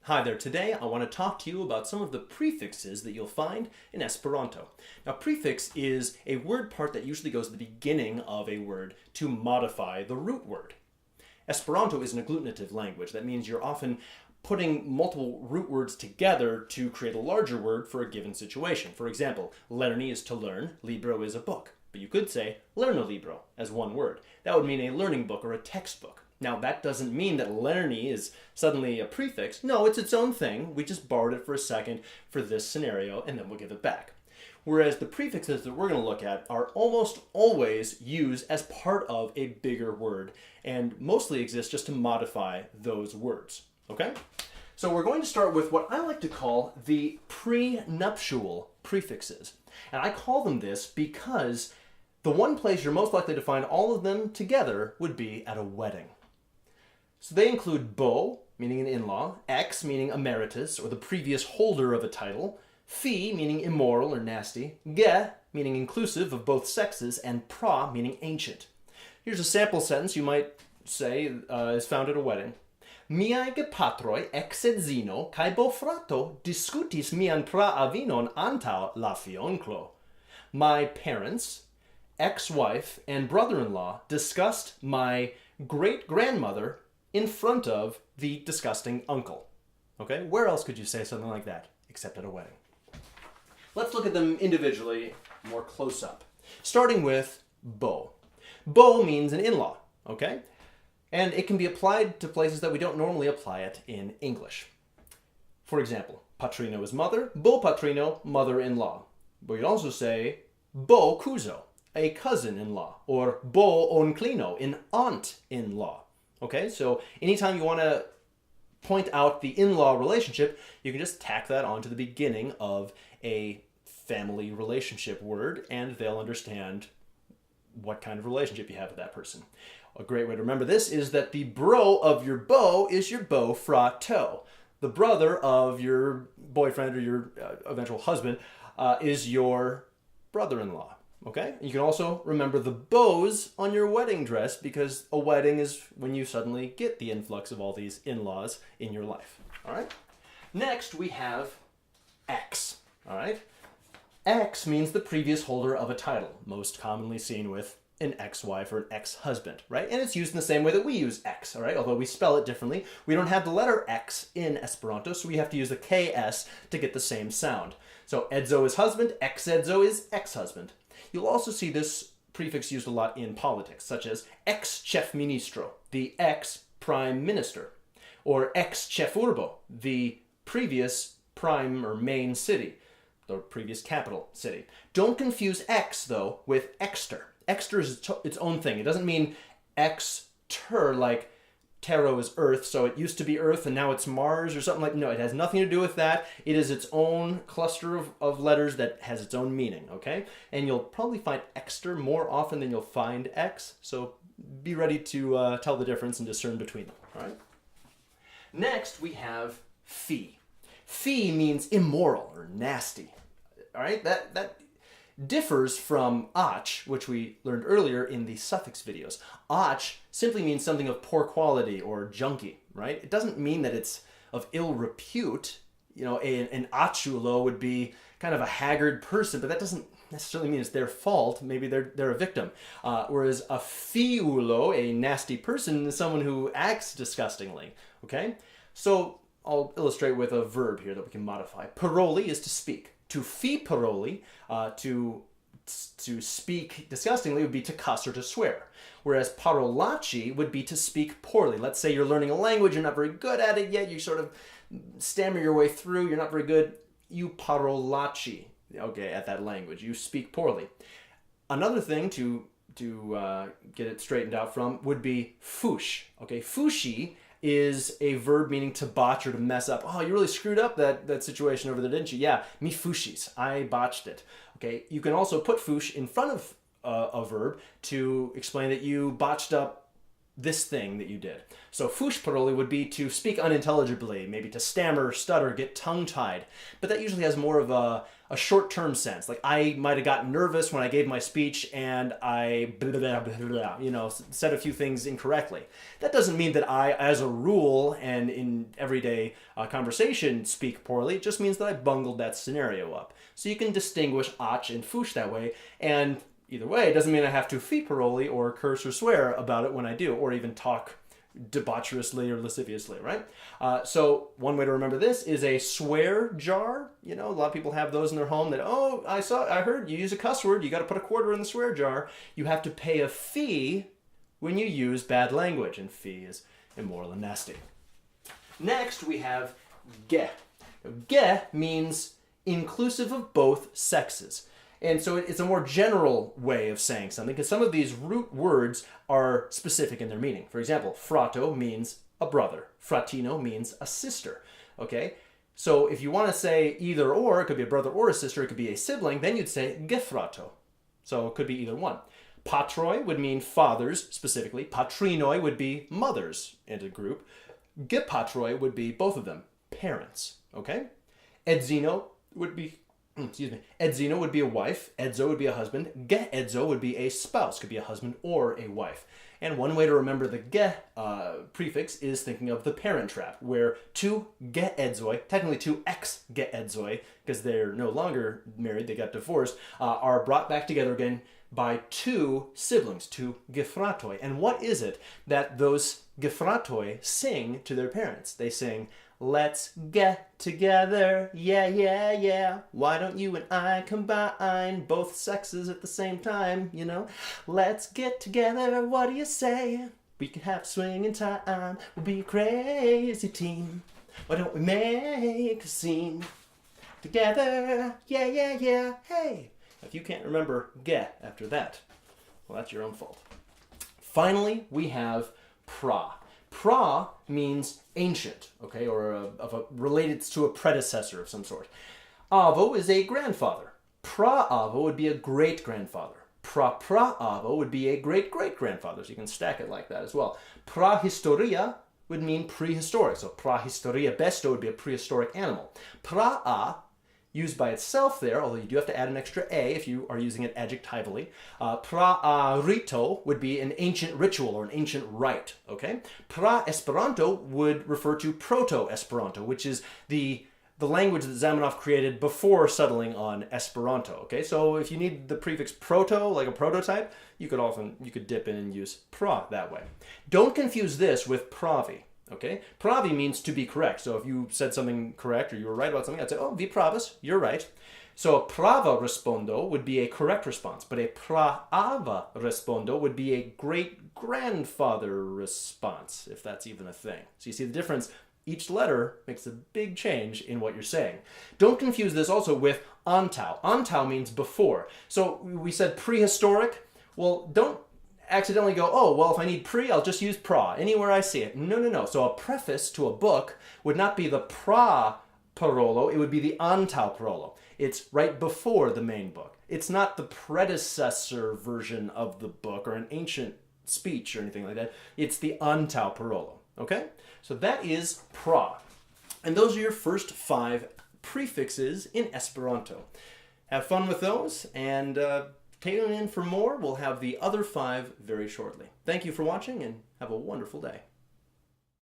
Hi there, today I want to talk to you about some of the prefixes that you'll find in Esperanto. Now, prefix is a word part that usually goes at the beginning of a word to modify the root word. Esperanto is an agglutinative language. That means you're often putting multiple root words together to create a larger word for a given situation. For example, lerni is to learn, libro is a book. But you could say lernolibro as one word. That would mean a learning book or a textbook. Now, that doesn't mean that lerni is suddenly a prefix. No, it's its own thing. We just borrowed it for a second for this scenario, and then we'll give it back. Whereas the prefixes that we're going to look at are almost always used as part of a bigger word, and mostly exist just to modify those words. Okay? So we're going to start with what I like to call the prenuptial prefixes. And I call them this because the one place you're most likely to find all of them together would be at a wedding. So they include bo, meaning an in-law, ex, meaning emeritus, or the previous holder of a title, phi, meaning immoral or nasty, ge, meaning inclusive of both sexes, and pra, meaning ancient. Here's a sample sentence you might say is found at a wedding. Miai gepatroi ex edzino kai bofrato discutis mian pra avinon antau la fionclo. My parents, ex-wife, and brother-in-law discussed my great-grandmother in front of the disgusting uncle. Okay, where else could you say something like that except at a wedding? Let's look at them individually, more close up. Starting with bo. Bo means an in-law, okay? And it can be applied to places that we don't normally apply it in English. For example, patrino is mother, bo patrino, mother-in-law. But you'd also say bo cuso, a cousin-in-law, or bo onclino, an aunt-in-law. Okay, so anytime you want to point out the in-law relationship, you can just tack that onto the beginning of a family relationship word, and they'll understand what kind of relationship you have with that person. A great way to remember this is that the bro of your beau is your beau frato. The brother of your boyfriend or your eventual husband is your brother-in-law. Okay? You can also remember the bows on your wedding dress because a wedding is when you suddenly get the influx of all these in-laws in your life. All right? Next, we have ex. All right? Ex means the previous holder of a title, most commonly seen with an ex-wife or an ex-husband, right? And it's used in the same way that we use ex, all right? Although we spell it differently. We don't have the letter X in Esperanto, so we have to use the KS to get the same sound. So edzo is husband, ex-edzo is ex-husband. You'll also see this prefix used a lot in politics, such as ex-chef ministro, the ex-prime minister, or ex-chef urbo, the previous prime or main city, the previous capital city. Don't confuse ex, though, with exter. Exter is its own thing. It doesn't mean exter, like tarot is Earth, so it used to be Earth and now it's Mars or something like. No, it has nothing to do with that. It is its own cluster of letters that has its own meaning, okay? And you'll probably find exter more often than you'll find ex, so be ready to tell the difference and discern between them, all right? Next, we have phi. Phi means immoral or nasty, all right? That differs from ach, which we learned earlier in the suffix videos. Ach simply means something of poor quality or junky, right? It doesn't mean that it's of ill repute. You know, an achulo would be kind of a haggard person, but that doesn't necessarily mean it's their fault. Maybe they're a victim. Whereas a fiulo, a nasty person, is someone who acts disgustingly, okay? So I'll illustrate with a verb here that we can modify. Paroli is to speak. To fi paroli, to speak disgustingly would be to cuss or to swear. Whereas parolaci would be to speak poorly. Let's say you're learning a language, you're not very good at it yet, you sort of stammer your way through, you're not very good. You parolaci, okay, at that language. You speak poorly. Another thing to get it straightened out from would be fush. Okay, fushi is a verb meaning to botch or to mess up. Oh, you really screwed up that situation over there, didn't you? Yeah, mi fushis. I botched it. Okay, you can also put fush in front of a verb to explain that you botched up this thing that you did. So fushparoli would be to speak unintelligibly, maybe to stammer, stutter, get tongue-tied. But that usually has more of a short-term sense. Like I might have gotten nervous when I gave my speech and I blah, blah, blah, blah, you know, said a few things incorrectly. That doesn't mean that I, as a rule and in everyday conversation, speak poorly. It just means that I bungled that scenario up. So you can distinguish ach and fush that way, and either way, it doesn't mean I have to fiparoli or curse or swear about it when I do, or even talk debaucherously or lasciviously, right? So one way to remember this is a swear jar. You know, a lot of people have those in their home that, oh, I heard you use a cuss word, you got to put a quarter in the swear jar. You have to pay a fee when you use bad language, and fee is immoral and nasty. Next, we have ge. Ge means inclusive of both sexes. And so it's a more general way of saying something, because some of these root words are specific in their meaning. For example, frato means a brother. Fratino means a sister. Okay? So if you want to say either or, it could be a brother or a sister, it could be a sibling, then you'd say gefrato. So it could be either one. Patroi would mean fathers, specifically. Patrinoi would be mothers in a group. Gepatroi would be both of them, parents. Okay? Edzino would be Edzino would be a wife, edzo would be a husband, ge-edzo would be a spouse, could be a husband or a wife. And one way to remember the ge prefix is thinking of the parent trap, where two ge-edzoi, technically two ex-ge-edzoi, because they're no longer married, they got divorced, are brought back together again by two siblings, two gefratoi. And what is it that those gefratoi sing to their parents? They sing, "Let's get together, yeah, yeah, yeah. Why don't you and I combine both sexes at the same time, you know? Let's get together, what do you say? We can have swinging time, we'll be a crazy team. Why don't we make a scene together, yeah, yeah, yeah, hey." If you can't remember ge after that, well, that's your own fault. Finally, we have pra. Pra means ancient, okay, or related to a predecessor of some sort. Avo is a grandfather. Pra-avo would be a great-grandfather. Pra-pra-avo would be a great-great-grandfather, so you can stack it like that as well. Prahistoria would mean prehistoric, so prahistoria besto would be a prehistoric animal. Pra-a, used by itself there, although you do have to add an extra a if you are using it adjectively. Pra-rito would be an ancient ritual or an ancient rite, okay? Pra-Esperanto would refer to Proto-Esperanto, which is the language that Zamenhof created before settling on Esperanto, okay? So if you need the prefix proto, like a prototype, you could dip in and use pra that way. Don't confuse this with pravi. Okay? Pravi means to be correct. So if you said something correct or you were right about something, I'd say, oh, vi pravas, you're right. So a prava respondo would be a correct response, but a praava respondo would be a great-grandfather response, if that's even a thing. So you see the difference. Each letter makes a big change in what you're saying. Don't confuse this also with antau. Antau means before. So we said prehistoric. Well, don't accidentally go, oh, well, if I need pre, I'll just use pra anywhere I see it. No, no, no. So a preface to a book would not be the pra parolo, it would be the antau parolo. It's right before the main book. It's not the predecessor version of the book or an ancient speech or anything like that. It's the antau parolo, okay? So that is pra. And those are your first 5 prefixes in Esperanto. Have fun with those, and tune in for more. We'll have the other 5 very shortly. Thank you for watching, and have a wonderful day.